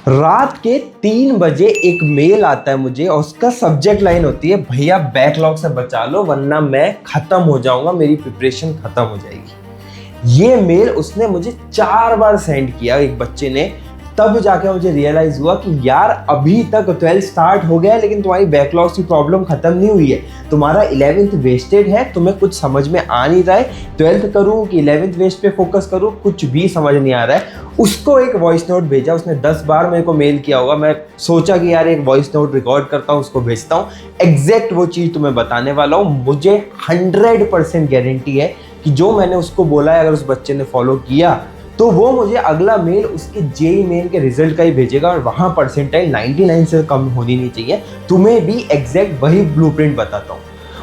रात के 3 बजे एक मेल आता है मुझे और उसका सब्जेक्ट लाइन होती है, भैया बैकलॉग से बचा लो वरना मैं खत्म हो जाऊंगा, मेरी प्रिपरेशन खत्म हो जाएगी। ये मेल उसने मुझे 4 बार सेंड किया एक बच्चे ने, तब जाके मुझे रियलाइज हुआ कि यार अभी तक 12th स्टार्ट हो गया है लेकिन तुम्हारी बैकलॉग की प्रॉब्लम खत्म नहीं हुई है, तुम्हारा 11th वेस्टेड है, तुम्हें कुछ समझ में आ नहीं रहा है, 12th करूं कि 11th वेस्ट पे फोकस करूं, कुछ भी समझ नहीं आ रहा है। उसको एक वॉइस नोट भेजा, उसने 10 बार मेरे को मेल किया होगा, मैं सोचा कि यार एक वॉइस नोट रिकॉर्ड करता हूँ, उसको भेजता हूँ, एग्जैक्ट वो चीज़ तुम्हें बताने वाला हूँ। मुझे 100% गारंटी है कि जो मैंने उसको बोला है अगर उस बच्चे ने फॉलो किया तो वो मुझे अगला मेल उसके जेईई मेन के रिजल्ट का ही भेजेगा और वहाँ परसेंटाइल 99 से कम होनी नहीं चाहिए। तुम्हें भी एग्जैक्ट वही ब्लूप्रिंट बताता हूँ।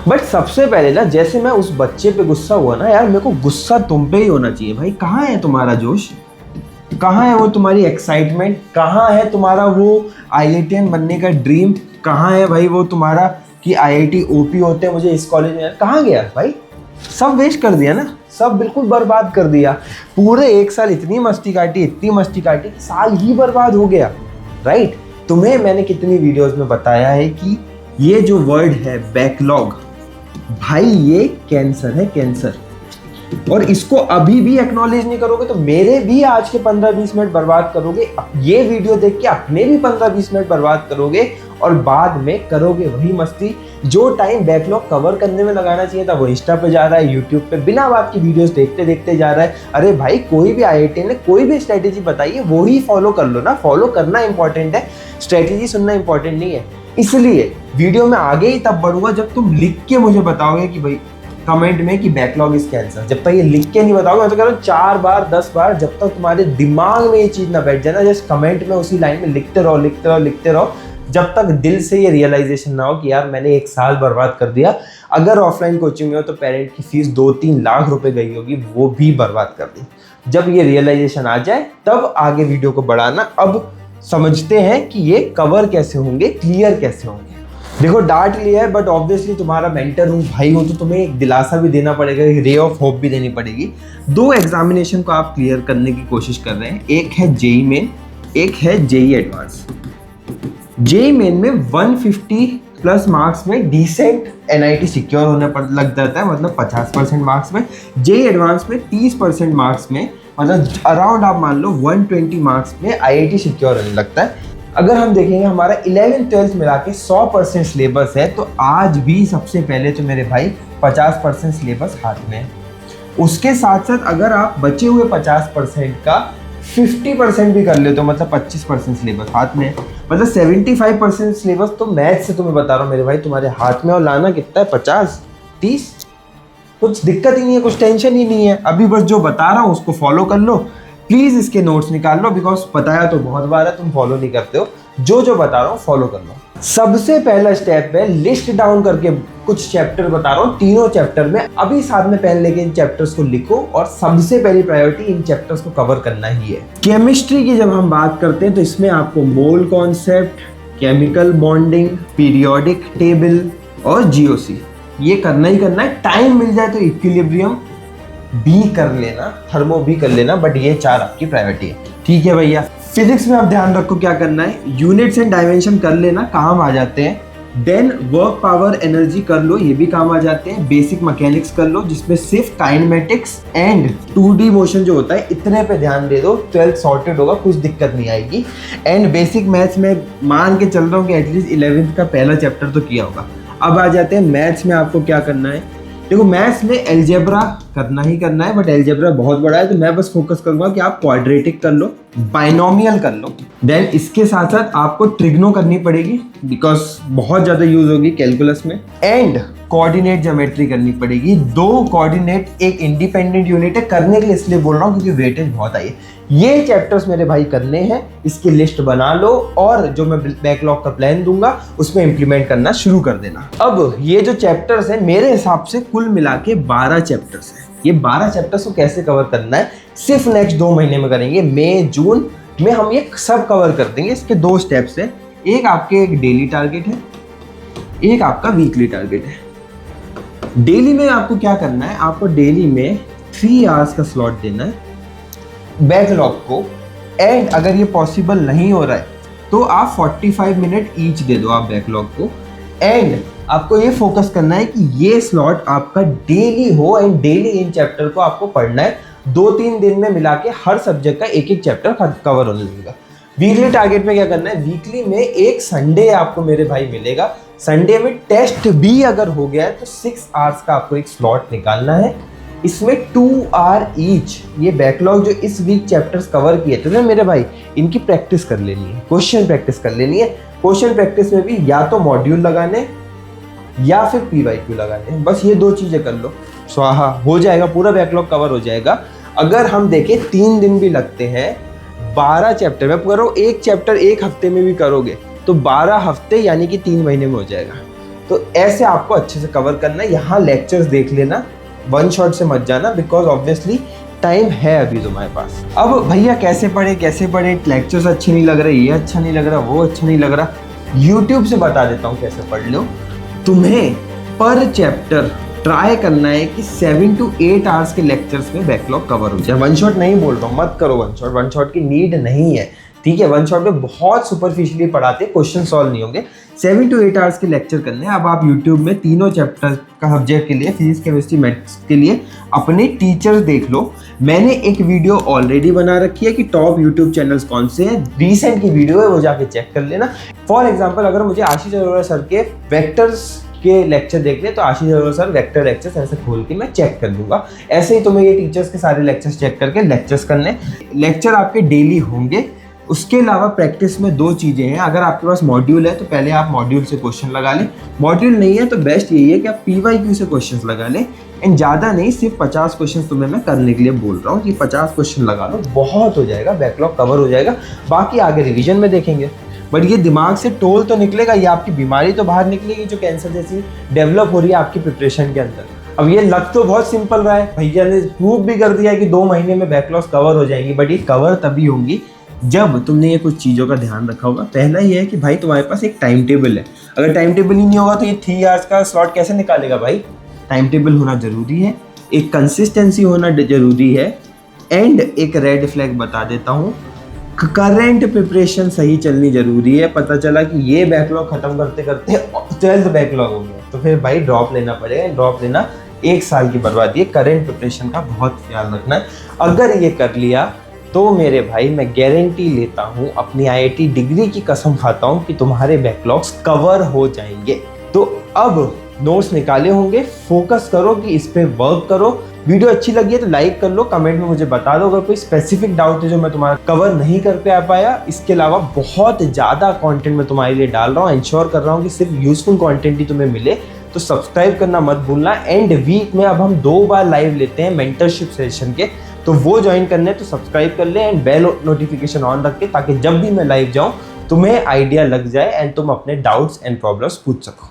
बट सबसे पहले ना, जैसे मैं उस बच्चे पे गुस्सा हुआ ना, यार मेरे को गुस्सा तुम पे ही होना चाहिए। भाई कहाँ है तुम्हारा जोश, कहाँ है वो तुम्हारी एक्साइटमेंट, कहाँ है तुम्हारा वो IITian बनने का ड्रीम, कहाँ है भाई वो तुम्हारा कि IIT OP होते हैं मुझे इस कॉलेज में, कहाँ गया भाई? सब वेस्ट कर दिया ना, सब बिल्कुल बर्बाद कर दिया। पूरे 1 साल इतनी मस्ती काटी, इतनी मस्ती काटी कि साल ही बर्बाद हो गया, राइट? तुम्हें मैंने कितनी वीडियोस में बताया है कि ये जो वर्ड है बैकलॉग, भाई ये कैंसर है, कैंसर। और इसको अभी भी एक्नॉलेज नहीं करोगे तो मेरे भी आज के 15-20 मिनट बर्बाद करोगे, ये वीडियो देख के अपने भी 15-20 मिनट बर्बाद करोगे और बाद में करोगे वही मस्ती। जो टाइम बैकलॉग कवर करने में लगाना चाहिए था वो इंस्टा पे जा रहा है, यूट्यूब पे बिना बात की वीडियोस देखते देखते जा रहा है। अरे भाई कोई भी IIT ने कोई भी स्ट्रेटेजी बताई है वो ही फॉलो कर लो ना, फॉलो करना इंपॉर्टेंट है, स्ट्रेटेजी सुनना इंपॉर्टेंट नहीं है। इसलिए वीडियो में आगे ही तब बढ़ूंगा जब तुम लिख के मुझे बताओगे कि भाई कमेंट में कि बैकलॉग इज कैंसर। जब तक ये लिख के नहीं बताओगे, मैं तो कह रहा हूँ 4 बार 10 बार, जब तक तुम्हारे दिमाग में ये चीज़ ना बैठ जाए ना, जस्ट कमेंट में उसी लाइन में लिखते रहो लिखते रहो लिखते रहो, जब तक दिल से ये रियलाइजेशन ना हो कि यार मैंने 1 साल बर्बाद कर दिया। अगर ऑफलाइन कोचिंग में हो तो पेरेंट की फीस 2-3 लाख रुपए गई होगी, वो भी बर्बाद कर दी। जब ये रियलाइजेशन आ जाए तब आगे वीडियो को बढ़ाना। अब समझते हैं कि ये कवर कैसे होंगे, क्लियर कैसे होंगे। देखो डांट लिया है बट ऑब्वियसली तुम्हारा मेंटर हूँ, भाई हूँ, तो तुम्हें एक दिलासा भी देना पड़ेगा, एक रे ऑफ होप भी देनी पड़ेगी। 2 एग्जामिनेशन को आप क्लियर करने की कोशिश कर रहे हैं, एक है जेईई मेन, एक है जेईई एडवांस। जेईई मेन में 150 प्लस मार्क्स में डिसेंट NIT सिक्योर होने पर लग जाता है, मतलब 50% मार्क्स में। जेईई एडवांस में 30% मार्क्स में, मतलब अराउंड आप मान लो 120 मार्क्स में IIT सिक्योर होने लगता है। अगर हम देखेंगे हमारा 11th 12th मिला के 100% सिलेबस है तो आज भी सबसे पहले तो मेरे भाई 50% सिलेबस हाथ में है। उसके साथ साथ अगर आप बचे हुए 50% का 50% भी कर ले तो मतलब 25% सिलेबस हाथ में है, मतलब 75% सिलेबस तो मैथ से तुम्हें बता रहा हूँ मेरे भाई तुम्हारे हाथ में। और लाना कितना है? 50-30, कुछ दिक्कत ही नहीं है, कुछ टेंशन ही नहीं है। अभी बस जो बता रहा हूँ उसको फॉलो कर लो, प्लीज इसके नोट्स निकाल लो, बिकॉज बताया तो बहुत बार है, तुम फॉलो नहीं करते हो। जो जो बता रहा हूँ फॉलो कर लो। सबसे पहला स्टेप है लिस्ट डाउन करके कुछ चैप्टर बता रहा हूँ, तीनों चैप्टर में अभी साथ में पेन लेके इन चैप्टर्स को लिखो और सबसे पहली प्रायोरिटी इन चैप्टर्स को कवर करना ही है। केमिस्ट्री की जब हम बात करते हैं तो इसमें आपको mole concept, chemical bonding, periodic table और GOC ये करना ही करना है। टाइम मिल जाए तो इक्विलिब्रियम भी कर लेना, थर्मो भी कर लेना, बट ये 4 आपकी प्रायोरिटी है, ठीक है भैया। फिजिक्स में आप ध्यान रखो क्या करना है, यूनिट्स एंड डायमेंशन कर लेना, काम आ जाते हैं। देन वर्क पावर एनर्जी कर लो, ये भी काम आ जाते हैं। बेसिक मैकेनिक्स कर लो जिसमें सिर्फ काइनेमेटिक्स एंड 2D मोशन जो होता है इतने पे ध्यान दे दो, 12th सॉर्टेड होगा, कुछ दिक्कत नहीं आएगी। एंड बेसिक मैथ्स में मान के चल रहा हूँ कि एटलीस्ट 11th का पहला चैप्टर तो किया होगा। अब आ जाते हैं मैथ्स में आपको क्या करना है। देखो मैथ्स में एलजेब्रा करना ही करना है, बट एलजेब्रा बहुत बड़ा है तो मैं बस फोकस करूंगा कि आप क्वाड्रेटिक कर लो, बाइनोमियल कर लो। देन इसके साथ साथ आपको ट्रिग्नो करनी पड़ेगी बिकॉज बहुत ज़्यादा यूज होगी कैलकुलस में। एंड कोऑर्डिनेट ज्योमेट्री करनी पड़ेगी। 2 कोऑर्डिनेट एक इंडिपेंडेंट यूनिट है, करने के लिए इसलिए बोल रहा हूँ क्योंकि वेटेज बहुत आई है। ये चैप्टर्स मेरे भाई करने हैं, इसकी लिस्ट बना लो और जो मैं बैकलॉग का प्लान दूंगा उसमें इंप्लीमेंट करना शुरू कर देना। अब ये जो चैप्टर्स हैं मेरे हिसाब से कुल मिला के 12 चैप्टर्स हैं। ये 12 चैप्टर्स को कैसे कवर करना है सिर्फ नेक्स्ट 2 महीने में करेंगे, मई जून में हम ये सब कवर कर देंगे। इसके 2 स्टेप्स हैं, एक आपके एक डेली टारगेट है, एक आपका वीकली टारगेट है। डेली में आपको क्या करना है, आपको डेली में 3 आवर्स का स्लॉट देना है बैकलॉग को एंड अगर ये पॉसिबल नहीं हो रहा है तो आप 45 मिनट ईच दे दो आप बैकलॉग को। एंड आपको ये फोकस करना है कि ये स्लॉट आपका डेली हो एंड डेली इन चैप्टर को आपको पढ़ना है। 2-3 दिन में मिला के हर सब्जेक्ट का एक एक चैप्टर कवर होने लगेगा। वीकली टारगेट में क्या करना है, वीकली में एक संडे आपको मेरे भाई मिलेगा। संडे में टेस्ट भी अगर हो गया है तो 6 आवर्स का आपको एक स्लॉट निकालना है। इसमें 2 आवर ईच ये बैकलॉग जो इस वीक चैप्टर्स कवर किए थे ना मेरे भाई, इनकी प्रैक्टिस कर लेनी है, क्वेश्चन प्रैक्टिस कर लेनी है। क्वेश्चन प्रैक्टिस में भी या तो मॉड्यूल लगाने या फिर PYQ लगाने, बस ये 2 चीजें कर लो, स्वाहा, हो जाएगा, पूरा बैकलॉग कवर हो जाएगा। अगर हम देखें 3 दिन भी लगते हैं, 12 चैप्टर में करो, एक चैप्टर एक हफ्ते में भी करोगे तो 12 हफ्ते यानी कि 3 महीने में हो जाएगा। तो ऐसे आपको अच्छे से कवर करना है। यहाँ लेक्चर्स देख लेना, वन शॉट से मत जाना, बिकॉज ऑब्वियसली टाइम है अभी तुम्हारे पास। अब भैया कैसे पढ़े, लेक्चर्स अच्छे नहीं लग रहे, ये अच्छा नहीं लग रहा, वो अच्छा नहीं लग रहा, यूट्यूब से बता देता हूँ कैसे पढ़ लो। तुम्हें पर चैप्टर ट्राई करना है कि 7 to 8 आवर्स के लेक्चर्स में बैकलॉग कवर हो जाए। वन शॉट नहीं बोल रहा हूँ, मत करो वन शॉट की नीड नहीं है, ठीक है। वन शॉट में बहुत सुपरफिशियली पढ़ाते, क्वेश्चन सॉल्व नहीं होंगे। 7 to 8 आवर्स के लेक्चर करने हैं। अब आप यूट्यूब में तीनों चैप्टर का सब्जेक्ट के लिए, फिजिक्स, केमिस्ट्री, मैथ्स के लिए अपने टीचर्स देख लो। मैंने एक वीडियो ऑलरेडी बना रखी है कि टॉप यूट्यूब चैनल्स कौन से हैं, रिसेंट की वीडियो है, वो जाके चेक कर लेना। फॉर एग्जाम्पल अगर मुझे आशीष अरोड़ा सर के वेक्टर्स के लेक्चर देखने, तो आशीष अरोड़ा सर वेक्टर लेक्चर्स ऐसे खोल के मैं चेक कर दूंगा। ऐसे ही तुम्हें ये टीचर्स के सारे लेक्चर्स चेक करके लेक्चर्स करने। लेक्चर आपके डेली होंगे। उसके अलावा प्रैक्टिस में 2 चीज़ें हैं। अगर आपके पास मॉड्यूल है तो पहले आप मॉड्यूल से क्वेश्चन लगा लें, मॉड्यूल नहीं है तो बेस्ट यही है कि आप PYQ से क्वेश्चंस लगा लें। एंड ज़्यादा नहीं, सिर्फ 50 क्वेश्चन तुम्हें मैं करने के लिए बोल रहा हूँ कि 50 क्वेश्चन लगा लो, बहुत हो जाएगा, बैकलॉग कवर हो जाएगा। बाकी आगे रिविजन में देखेंगे। बट ये दिमाग से टोल तो निकलेगा, ये आपकी बीमारी तो बाहर निकलेगी जो कैंसर जैसी डेवलप हो रही है आपकी प्रिपरेशन के अंदर। अब ये लग तो बहुत सिंपल रहा है, भैया ने प्रूव भी कर दिया है कि 2 महीने में बैकलॉग्स कवर हो जाएंगी, बट ये कवर तभी होंगी जब तुमने ये कुछ चीज़ों का ध्यान रखा होगा। पहला ये है कि भाई तुम्हारे पास एक टाइम टेबल है। अगर टाइम टेबल ही नहीं होगा तो ये 3 आवर्स का स्लॉट कैसे निकालेगा भाई। टाइम टेबल होना जरूरी है, एक कंसिस्टेंसी होना जरूरी है। एंड एक रेड फ्लैग बता देता हूँ, करंट प्रिपरेशन सही चलनी जरूरी है। पता चला कि ये बैकलॉग खत्म करते करते 12th बैकलॉग हो गया तो फिर भाई ड्रॉप लेना पड़ेगा। ड्रॉप लेना 1 साल की बर्बादी है। करंट प्रिपरेशन का बहुत ख्याल रखना है। अगर ये कर लिया तो मेरे भाई मैं गारंटी लेता हूँ, अपनी IIT डिग्री की कसम खाता हूँ कि तुम्हारे बैकलॉग्स कवर हो जाएंगे। तो अब नोट्स निकाले होंगे, फोकस करो कि इस पे वर्क करो। वीडियो अच्छी लगी है तो लाइक कर लो, कमेंट में मुझे बता दो अगर कोई स्पेसिफिक डाउट है जो मैं तुम्हारा कवर नहीं कर पाया। इसके अलावा बहुत ज़्यादा कंटेंट मैं तुम्हारे लिए डाल रहा हूँ, इंश्योर कर रहा हूँ कि सिर्फ यूजफुल कंटेंट ही तुम्हें मिले। तो सब्सक्राइब करना मत भूलना। एंड वीक में अब हम 2 बार लाइव लेते हैं मेंटरशिप सेशन के, तो वो ज्वाइन करने तो सब्सक्राइब कर ले एंड बेल नोटिफिकेशन ऑन रख के, ताकि जब भी मैं लाइव जाऊँ तुम्हें आइडिया लग जाए एंड तुम अपने डाउट्स एंड प्रॉब्लम्स पूछ सको।